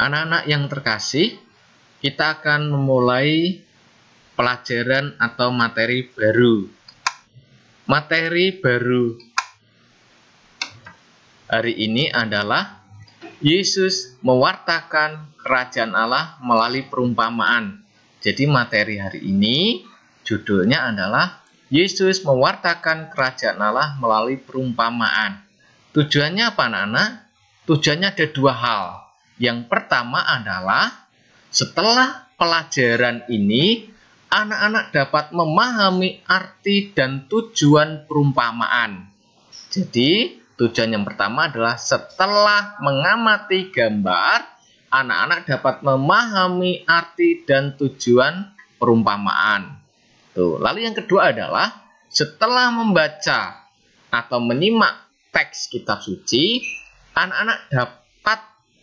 Anak-anak yang terkasih, kita akan memulai pelajaran atau materi baru. Materi baru hari ini adalah Yesus mewartakan kerajaan Allah melalui perumpamaan. Jadi materi hari ini judulnya adalah Yesus mewartakan kerajaan Allah melalui perumpamaan. Tujuannya apa, anak-anak? Tujuannya ada dua hal. Yang pertama adalah setelah pelajaran ini, anak-anak dapat memahami arti dan tujuan perumpamaan. Jadi, tujuan yang pertama adalah setelah mengamati gambar, anak-anak dapat memahami arti dan tujuan perumpamaan. Lalu yang kedua adalah setelah membaca atau menyimak teks kitab suci, anak-anak dapat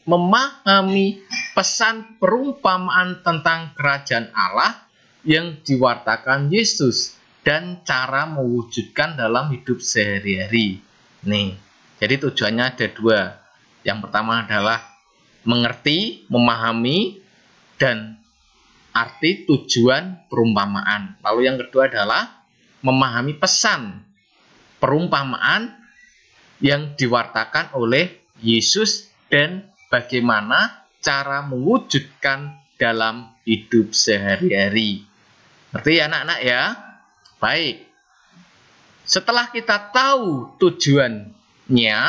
memahami pesan perumpamaan tentang kerajaan Allah yang diwartakan Yesus dan cara mewujudkan dalam hidup sehari-hari. Nih, jadi tujuannya ada dua. Yang pertama adalah mengerti, memahami, dan arti tujuan perumpamaan. Lalu yang kedua adalah memahami pesan perumpamaan yang diwartakan oleh Yesus dan bagaimana cara mewujudkan dalam hidup sehari-hari. Ngerti ya anak-anak ya? Baik. Setelah kita tahu tujuannya,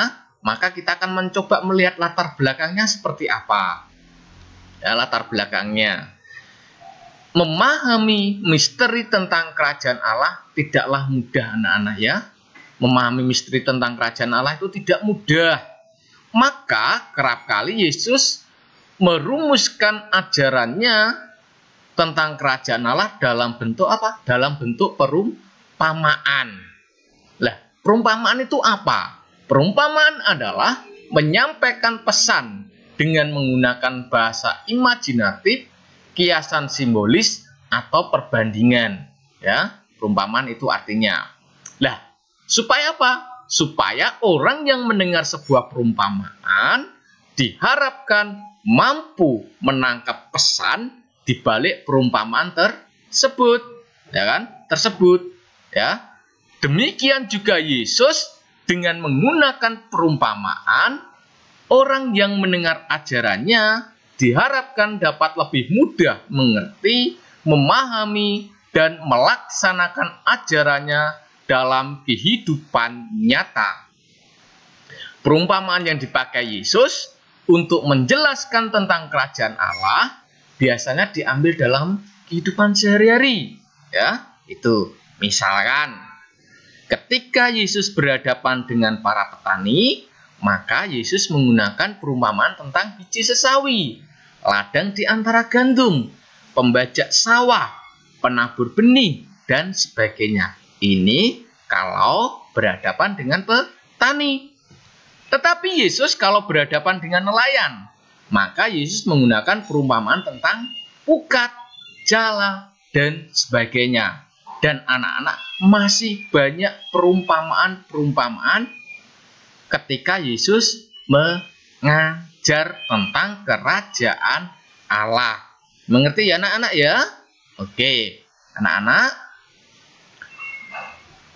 maka kita akan mencoba melihat latar belakangnya seperti apa. Ya, latar belakangnya. Memahami misteri tentang kerajaan Allah tidaklah mudah, anak-anak ya. Memahami misteri tentang kerajaan Allah itu tidak mudah. Maka kerap kali Yesus merumuskan ajarannya tentang kerajaan Allah dalam bentuk apa? Dalam bentuk perumpamaan. Lah, perumpamaan itu apa? Perumpamaan adalah menyampaikan pesan dengan menggunakan bahasa imajinatif, kiasan simbolis, atau perbandingan. Ya, perumpamaan itu artinya. Lah, supaya apa? Supaya orang yang mendengar sebuah perumpamaan diharapkan mampu menangkap pesan di balik perumpamaan tersebut, ya kan? Ya. Demikian juga Yesus dengan menggunakan perumpamaan, orang yang mendengar ajarannya diharapkan dapat lebih mudah mengerti, memahami, dan melaksanakan ajarannya dalam kehidupan nyata. Perumpamaan yang dipakai Yesus untuk menjelaskan tentang kerajaan Allah biasanya diambil dalam kehidupan sehari-hari. Ya, itu misalkan ketika Yesus berhadapan dengan para petani, maka Yesus menggunakan perumpamaan tentang biji sesawi, ladang di antara gandum, pembajak sawah, penabur benih, dan sebagainya. Ini kalau berhadapan dengan petani. Tetapi Yesus kalau berhadapan dengan nelayan, maka Yesus menggunakan perumpamaan tentang pukat, jala, dan sebagainya. Dan anak-anak masih banyak perumpamaan-perumpamaan ketika Yesus mengajar tentang kerajaan Allah. Mengerti ya anak-anak ya? Oke, anak-anak.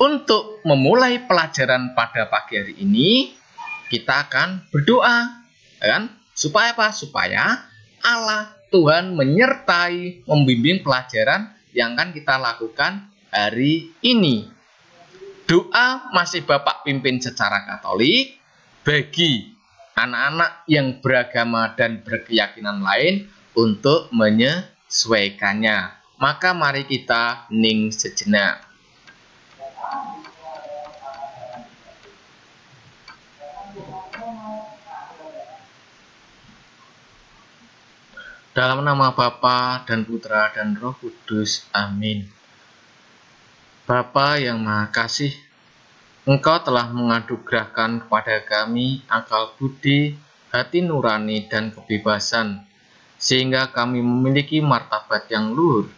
Untuk memulai pelajaran pada pagi hari ini, kita akan berdoa, kan? Supaya apa? Supaya Allah Tuhan menyertai, membimbing pelajaran yang akan kita lakukan hari ini. Doa masih Bapak pimpin secara Katolik bagi anak-anak yang beragama dan berkeyakinan lain untuk menyesuaikannya. Maka mari kita hening sejenak. Dalam nama Bapa dan Putra dan Roh Kudus. Amin. Bapa yang Maha Kasih, Engkau telah menganugerahkan kepada kami akal budi, hati nurani, dan kebebasan, sehingga kami memiliki martabat yang luhur.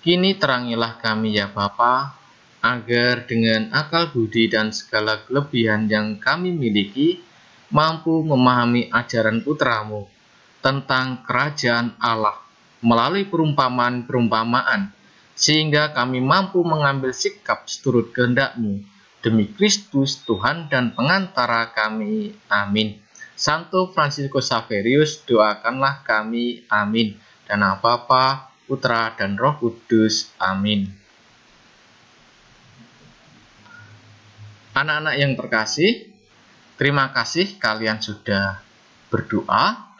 Kini terangilah kami ya Bapa, agar dengan akal budi dan segala kelebihan yang kami miliki, mampu memahami ajaran Putramu tentang kerajaan Allah melalui perumpamaan-perumpamaan, sehingga kami mampu mengambil sikap seturut kehendak-Mu. Demi Kristus, Tuhan dan pengantara kami. Amin. Santo Fransiskus Xaverius, doakanlah kami. Amin. Dan Bapa, Putra, dan Roh Kudus. Amin. Anak-anak yang terkasih, terima kasih kalian sudah berdoa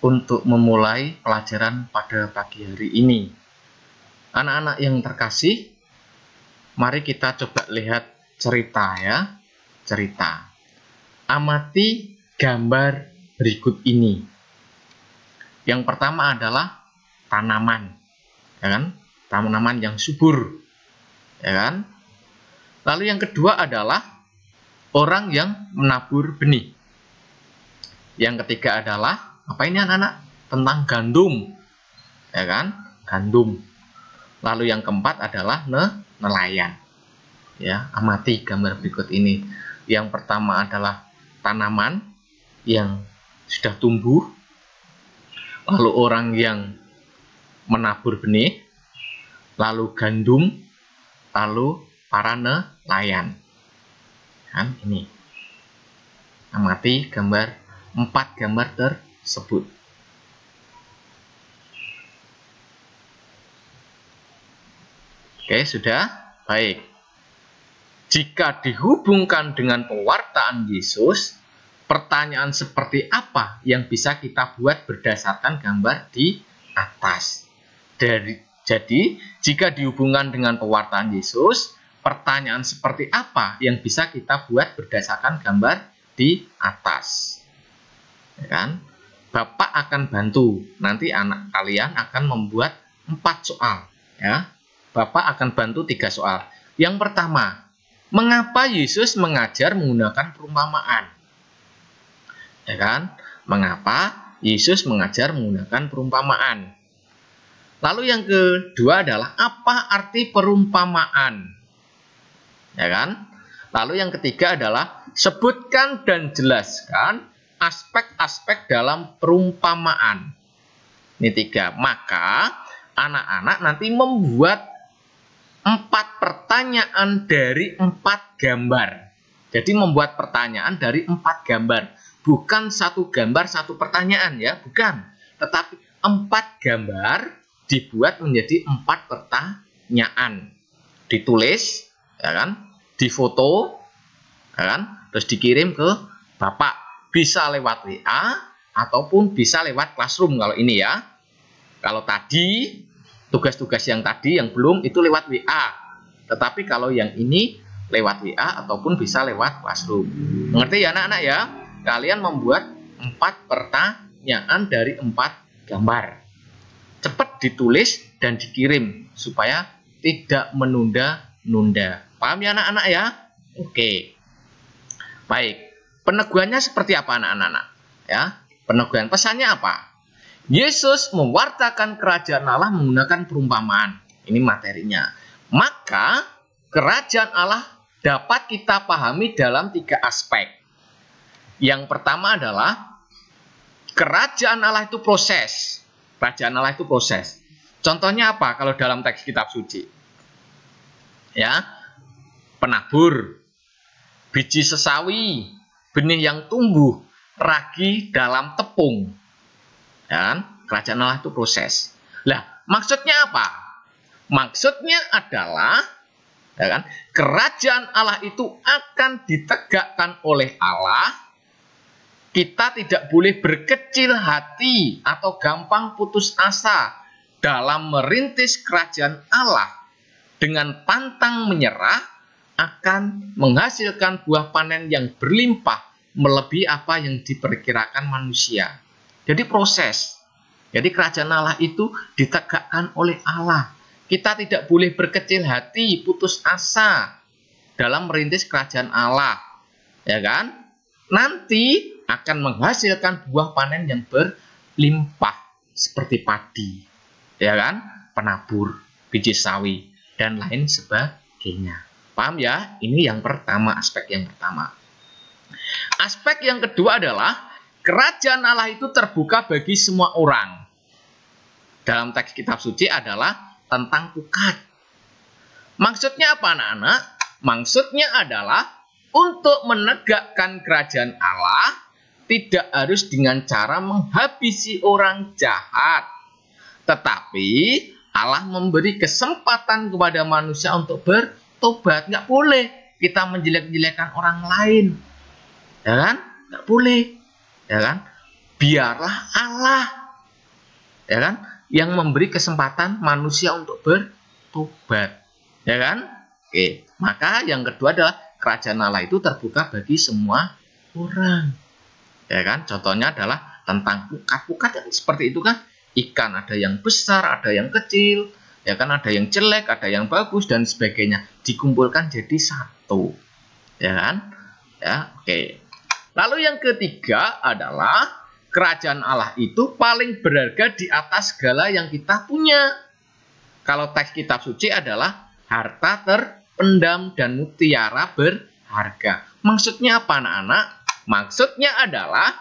untuk memulai pelajaran pada pagi hari ini. Anak-anak yang terkasih, mari kita coba lihat cerita ya. Cerita. Amati gambar berikut ini. Yang pertama adalah tanaman, ya kan? Tanaman yang subur, ya kan? Lalu yang kedua adalah orang yang menabur benih. Yang ketiga adalah, apa ini anak-anak? Tentang gandum, ya kan? Gandum. Lalu yang keempat adalah nelayan. Ya, amati gambar berikut ini. Yang pertama adalah tanaman yang sudah tumbuh. Lalu orang yang menabur benih. Lalu gandum. Lalu para nelayan. Kan ini. Amati empat gambar tersebut. Oke, sudah? Baik. Jika dihubungkan dengan pewartaan Yesus, pertanyaan seperti apa yang bisa kita buat berdasarkan gambar di atas? Jadi, jika dihubungkan dengan pewartaan Yesus, pertanyaan seperti apa yang bisa kita buat berdasarkan gambar di atas? Ya kan? Bapak akan bantu. Nanti anak kalian akan membuat 4 soal. Ya. Bapak akan bantu 3 soal. Yang pertama, mengapa Yesus mengajar menggunakan perumpamaan? Ya kan? Mengapa Yesus mengajar menggunakan perumpamaan? Lalu yang kedua adalah apa arti perumpamaan? Ya kan? Lalu yang ketiga adalah sebutkan dan jelaskan aspek-aspek dalam perumpamaan. Ini 3. Maka anak-anak nanti membuat 4 pertanyaan dari 4 gambar. Jadi membuat pertanyaan dari 4 gambar. Bukan 1 gambar, 1 pertanyaan ya. Bukan. Tetapi 4 gambar dibuat menjadi 4 pertanyaan. Ditulis, ya kan? Difoto, ya kan? Terus dikirim ke Bapak. Bisa lewat WA ataupun bisa lewat Classroom kalau ini ya. Kalau tadi tugas-tugas yang tadi yang belum itu lewat WA. Tetapi kalau yang ini lewat WA ataupun bisa lewat Classroom. Mengerti ya anak-anak ya? Kalian membuat 4 pertanyaan dari 4 gambar. Cepat ditulis dan dikirim supaya tidak menunda-nunda. Paham ya anak-anak ya? Oke. Baik. Peneguhannya seperti apa anak-anak? Ya, peneguhan pesannya apa? Yesus mewartakan kerajaan Allah menggunakan perumpamaan. Ini materinya. Maka kerajaan Allah dapat kita pahami dalam 3 aspek. Yang pertama adalah kerajaan Allah itu proses. Kerajaan Allah itu proses. Contohnya apa kalau dalam teks kitab suci? Ya, penabur, biji sesawi, benih yang tumbuh, ragi dalam tepung. Ya, kerajaan Allah itu proses. Lah, maksudnya apa? Maksudnya adalah ya kan, kerajaan Allah itu akan ditegakkan oleh Allah. Kita tidak boleh berkecil hati atau gampang putus asa dalam merintis kerajaan Allah. Dengan pantang menyerah akan menghasilkan buah panen yang berlimpah melebihi apa yang diperkirakan manusia. Jadi proses. Jadi kerajaan Allah itu ditegakkan oleh Allah. Kita tidak boleh berkecil hati, putus asa dalam merintis kerajaan Allah. Ya kan? Nanti akan menghasilkan buah panen yang berlimpah seperti padi, ya kan? Penabur, biji sawi dan lain sebagainya. Paham ya? Ini yang pertama, aspek yang pertama. Aspek yang kedua adalah kerajaan Allah itu terbuka bagi semua orang. Dalam teks kitab suci adalah tentang pukat. Maksudnya apa anak-anak? Maksudnya adalah untuk menegakkan kerajaan Allah tidak harus dengan cara menghabisi orang jahat. Tetapi Allah memberi kesempatan kepada manusia untuk bertobat. Nggak boleh kita menjelek-jelekan orang lain. Ya kan? Nggak boleh. Ya kan? Biarlah Allah, ya kan, yang memberi kesempatan manusia untuk bertobat. Ya kan? Oke. Maka yang kedua adalah kerajaan Allah itu terbuka bagi semua orang. Ya kan? Contohnya adalah tentang pukat-pukat yang seperti itu kan. Ikan ada yang besar, ada yang kecil, ya kan, ada yang jelek, ada yang bagus dan sebagainya. Dikumpulkan jadi satu. Ya kan? Ya, oke. Lalu yang ketiga adalah kerajaan Allah itu paling berharga di atas segala yang kita punya. Kalau teks kitab suci adalah harta terpendam dan mutiara berharga. Maksudnya apa anak-anak? Maksudnya adalah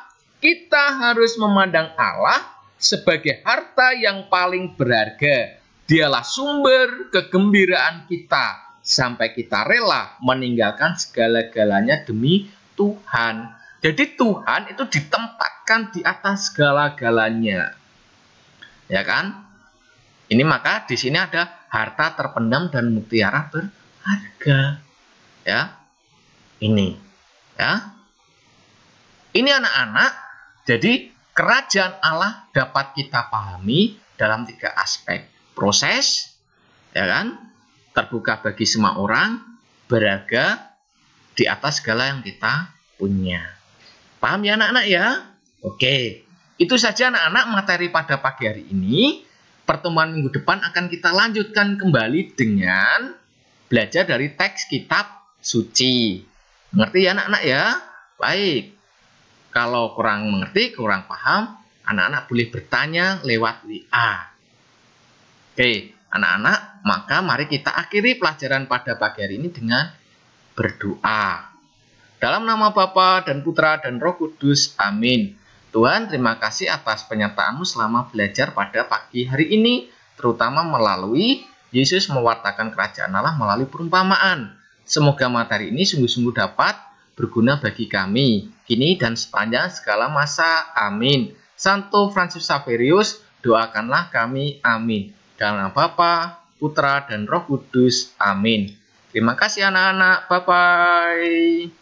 kita harus memandang Allah sebagai harta yang paling berharga. Dialah sumber kegembiraan kita sampai kita rela meninggalkan segala-galanya demi Tuhan. Jadi Tuhan itu ditempatkan di atas segala-galanya. Ya kan? Ini maka di sini ada harta terpendam dan mutiara berharga. Ya. Ini. Ya. Ini anak-anak, jadi kerajaan Allah dapat kita pahami dalam 3 aspek. Proses, ya kan? Terbuka bagi semua orang, berharga di atas segala yang kita punya. Paham ya anak-anak ya? Oke, itu saja anak-anak materi pada pagi hari ini. Pertemuan minggu depan akan kita lanjutkan kembali dengan belajar dari teks kitab suci. Mengerti ya anak-anak ya? Baik. Kalau kurang mengerti, kurang paham, anak-anak boleh bertanya lewat WA. Oke, anak-anak, maka mari kita akhiri pelajaran pada pagi hari ini dengan berdoa. Dalam nama Bapa dan Putra dan Roh Kudus, amin. Tuhan, terima kasih atas penyertaan-Mu selama belajar pada pagi hari ini, terutama melalui Yesus mewartakan kerajaan Allah melalui perumpamaan. Semoga materi ini sungguh-sungguh dapat berguna bagi kami, kini dan sepanjang segala masa, amin. Santo Fransiskus Xaverius, doakanlah kami, amin. Dalam nama Bapa, Putra dan Roh Kudus, amin. Terima kasih anak-anak, bye-bye.